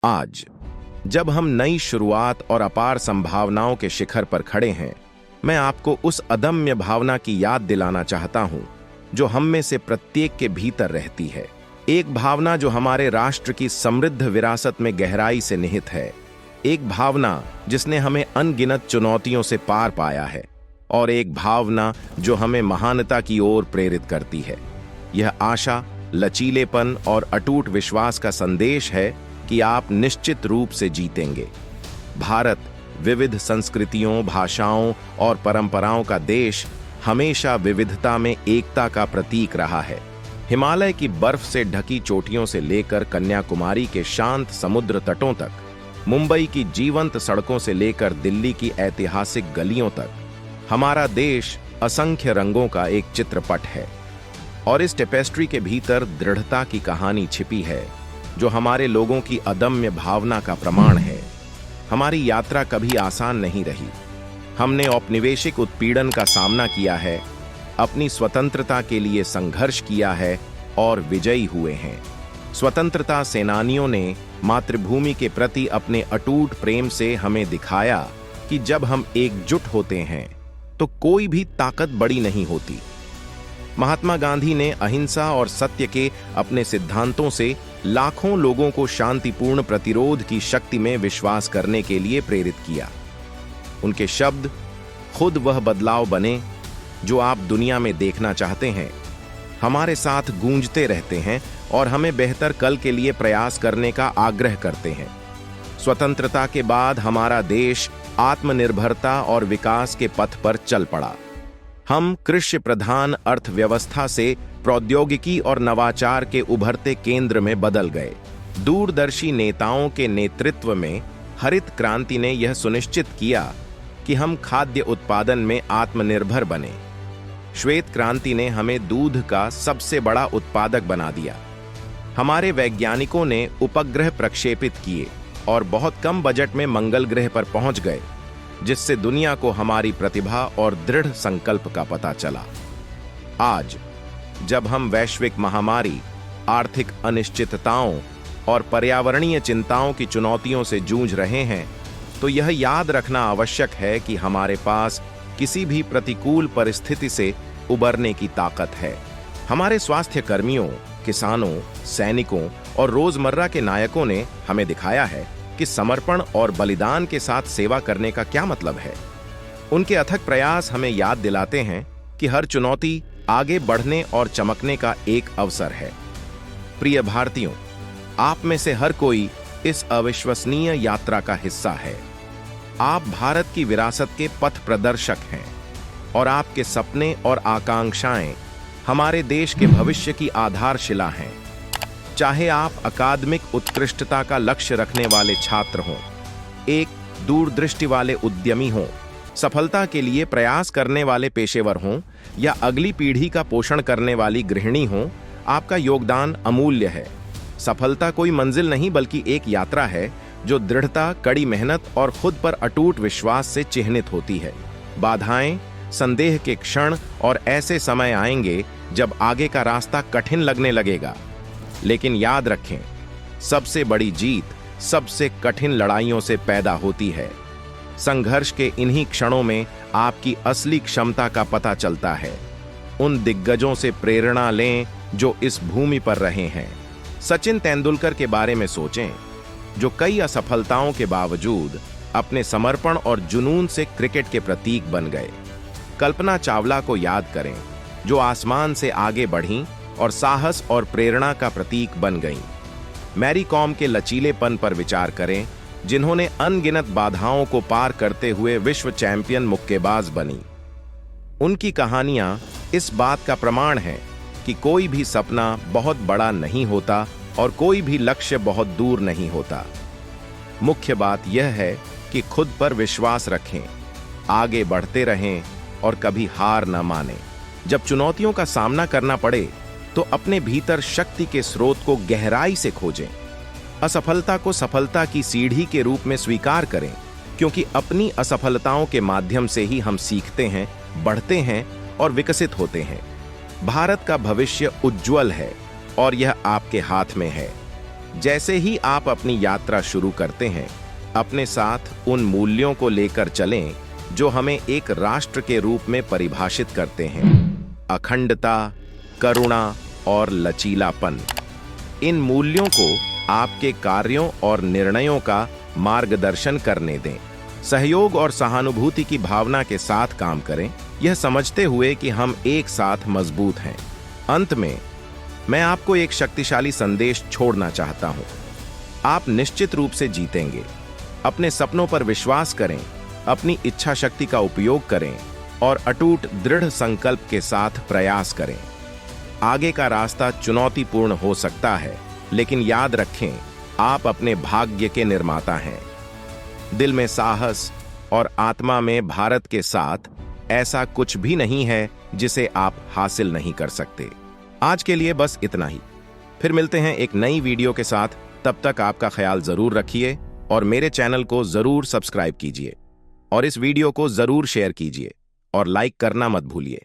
आज जब हम नई शुरुआत और अपार संभावनाओं के शिखर पर खड़े हैं, मैं आपको उस अदम्य भावना की याद दिलाना चाहता हूं जो हम में से प्रत्येक के भीतर रहती है। एक भावना जो हमारे राष्ट्र की समृद्ध विरासत में गहराई से निहित है। एक भावना जिसने हमें अनगिनत चुनौतियों से पार पाया है और एक भावना जो हमें महानता की ओर प्रेरित करती है। यह आशा, लचीलेपन और अटूट विश्वास का संदेश है कि आप निश्चित रूप से जीतेंगे। भारत विविध संस्कृतियों, भाषाओं और परंपराओं का देश हमेशा विविधता में एकता का प्रतीक रहा है। हिमालय की बर्फ से ढकी चोटियों से लेकर कन्याकुमारी के शांत समुद्र तटों तक, मुंबई की जीवंत सड़कों से लेकर दिल्ली की ऐतिहासिक गलियों तक, हमारा देश असंख्य रंगों का एक चित्रपट है। और इस टेपेस्ट्री के भीतर दृढ़ता की कहानी छिपी है जो हमारे लोगों की अदम्य भावना का प्रमाण है। हमारी यात्रा कभी आसान नहीं रही। हमने औपनिवेशिक उत्पीड़न का सामना किया है, अपनी स्वतंत्रता के लिए संघर्ष किया है और विजयी हुए हैं। स्वतंत्रता सेनानियों ने मातृभूमि के प्रति अपने अटूट प्रेम से हमें दिखाया कि जब हम एकजुट होते हैं तो कोई भी ताकत बड़ी नहीं होती। महात्मा गांधी ने अहिंसा और सत्य के अपने सिद्धांतों से लाखों लोगों को शांतिपूर्ण प्रतिरोध की शक्ति में विश्वास करने के लिए प्रेरित किया। उनके शब्द खुद वह बदलाव बने जो आप दुनिया में देखना चाहते हैं, हमारे साथ गूंजते रहते हैं और हमें बेहतर कल के लिए प्रयास करने का आग्रह करते हैं। स्वतंत्रता के बाद हमारा देश आत्मनिर्भरता और विकास के पथ पर चल पड़ा। हम कृषि प्रधान अर्थव्यवस्था से प्रौद्योगिकी और नवाचार के उभरते केंद्र में बदल गए। दूरदर्शी नेताओं के नेतृत्व में हरित क्रांति ने यह सुनिश्चित किया कि हम खाद्य उत्पादन में आत्मनिर्भर बने। श्वेत क्रांति ने हमें दूध का सबसे बड़ा उत्पादक बना दिया। हमारे वैज्ञानिकों ने उपग्रह प्रक्षेपित किए और बहुत कम बजट में मंगल ग्रह पर पहुंच गए, जिससे दुनिया को हमारी प्रतिभा और दृढ़ संकल्प का पता चला। आज जब हम वैश्विक महामारी, आर्थिक अनिश्चितताओं और पर्यावरणीय चिंताओं की चुनौतियों से जूझ रहे हैं, तो यह याद रखना आवश्यक है कि हमारे पास किसी भी प्रतिकूल परिस्थिति से उबरने की ताकत है। हमारे स्वास्थ्य कर्मियों, किसानों, सैनिकों और रोजमर्रा के नायकों ने हमें दिखाया है कि समर्पण और बलिदान के साथ सेवा करने का क्या मतलब है। उनके अथक प्रयास हमें याद दिलाते हैं कि हर चुनौती आगे बढ़ने और चमकने का एक अवसर है। प्रिय भारतीयों, आप में से हर कोई इस अविश्वसनीय यात्रा का हिस्सा है। आप भारत की विरासत के पथ प्रदर्शक हैं और आपके सपने और आकांक्षाएं हमारे देश के भविष्य की आधारशिला हैं। चाहे आप अकादमिक उत्कृष्टता का लक्ष्य रखने वाले छात्र हों, एक दूरदृष्टि वाले उद्यमी हों, सफलता के लिए प्रयास करने वाले पेशेवर हों या अगली पीढ़ी का पोषण करने वाली गृहिणी हों, आपका योगदान अमूल्य है। सफलता कोई मंजिल नहीं बल्कि एक यात्रा है जो दृढ़ता, कड़ी मेहनत और खुद पर अटूट विश्वास से चिह्नित होती है। बाधाएं, संदेह के क्षण और ऐसे समय आएंगे जब आगे का रास्ता कठिन लगने लगेगा, लेकिन याद रखें, सबसे बड़ी जीत सबसे कठिन लड़ाइयों से पैदा होती है। संघर्ष के इन्हीं क्षणों में आपकी असली क्षमता का पता चलता है। उन दिग्गजों से प्रेरणा लें जो इस भूमि पर रहे हैं। सचिन तेंदुलकर के बारे में सोचें, जो कई असफलताओं के बावजूद अपने समर्पण और जुनून से क्रिकेट के प्रतीक बन गए। कल्पना चावला को याद करें, जो आसमान से आगे बढ़ीं और साहस और प्रेरणा का प्रतीक बन गईं। मैरी कॉम के लचीलेपन पर विचार करें, जिन्होंने अनगिनत बाधाओं को पार करते हुए विश्व चैंपियन मुक्केबाज बनी। उनकी कहानियां इस बात का प्रमाण है कि कोई भी सपना बहुत बड़ा नहीं होता और कोई भी लक्ष्य बहुत दूर नहीं होता। मुख्य बात यह है कि खुद पर विश्वास रखें, आगे बढ़ते रहें और कभी हार न मानें। जब चुनौतियों का सामना करना पड़े तो अपने भीतर शक्ति के स्रोत को गहराई से खोजें। असफलता को सफलता की सीढ़ी के रूप में स्वीकार करें, क्योंकि अपनी असफलताओं के माध्यम से ही हम सीखते हैं, बढ़ते हैं और विकसित होते हैं। भारत का भविष्य उज्जवल है और यह आपके हाथ में है। जैसे ही आप अपनी यात्रा शुरू करते हैं, अपने साथ उन मूल्यों को लेकर चलें जो हमें एक राष्ट्र के रूप में परिभाषित करते हैं। अखंडता, करुणा और लचीलापन। इन मूल्यों को आपके कार्यों और निर्णयों का मार्गदर्शन करने दें। सहयोग और सहानुभूति की भावना के साथ काम करें, यह समझते हुए कि हम एक साथ मजबूत हैं। अंत में मैं आपको एक शक्तिशाली संदेश छोड़ना चाहता हूं। आप निश्चित रूप से जीतेंगे। अपने सपनों पर विश्वास करें, अपनी इच्छा शक्ति का उपयोग करें और अटूट दृढ़ संकल्प के साथ प्रयास करें। आगे का रास्ता चुनौतीपूर्ण हो सकता है, लेकिन याद रखें, आप अपने भाग्य के निर्माता हैं। दिल में साहस और आत्मा में भारत के साथ ऐसा कुछ भी नहीं है जिसे आप हासिल नहीं कर सकते। आज के लिए बस इतना ही। फिर मिलते हैं एक नई वीडियो के साथ। तब तक आपका ख्याल जरूर रखिए और मेरे चैनल को जरूर सब्सक्राइब कीजिए और इस वीडियो को जरूर शेयर कीजिए और लाइक करना मत भूलिए।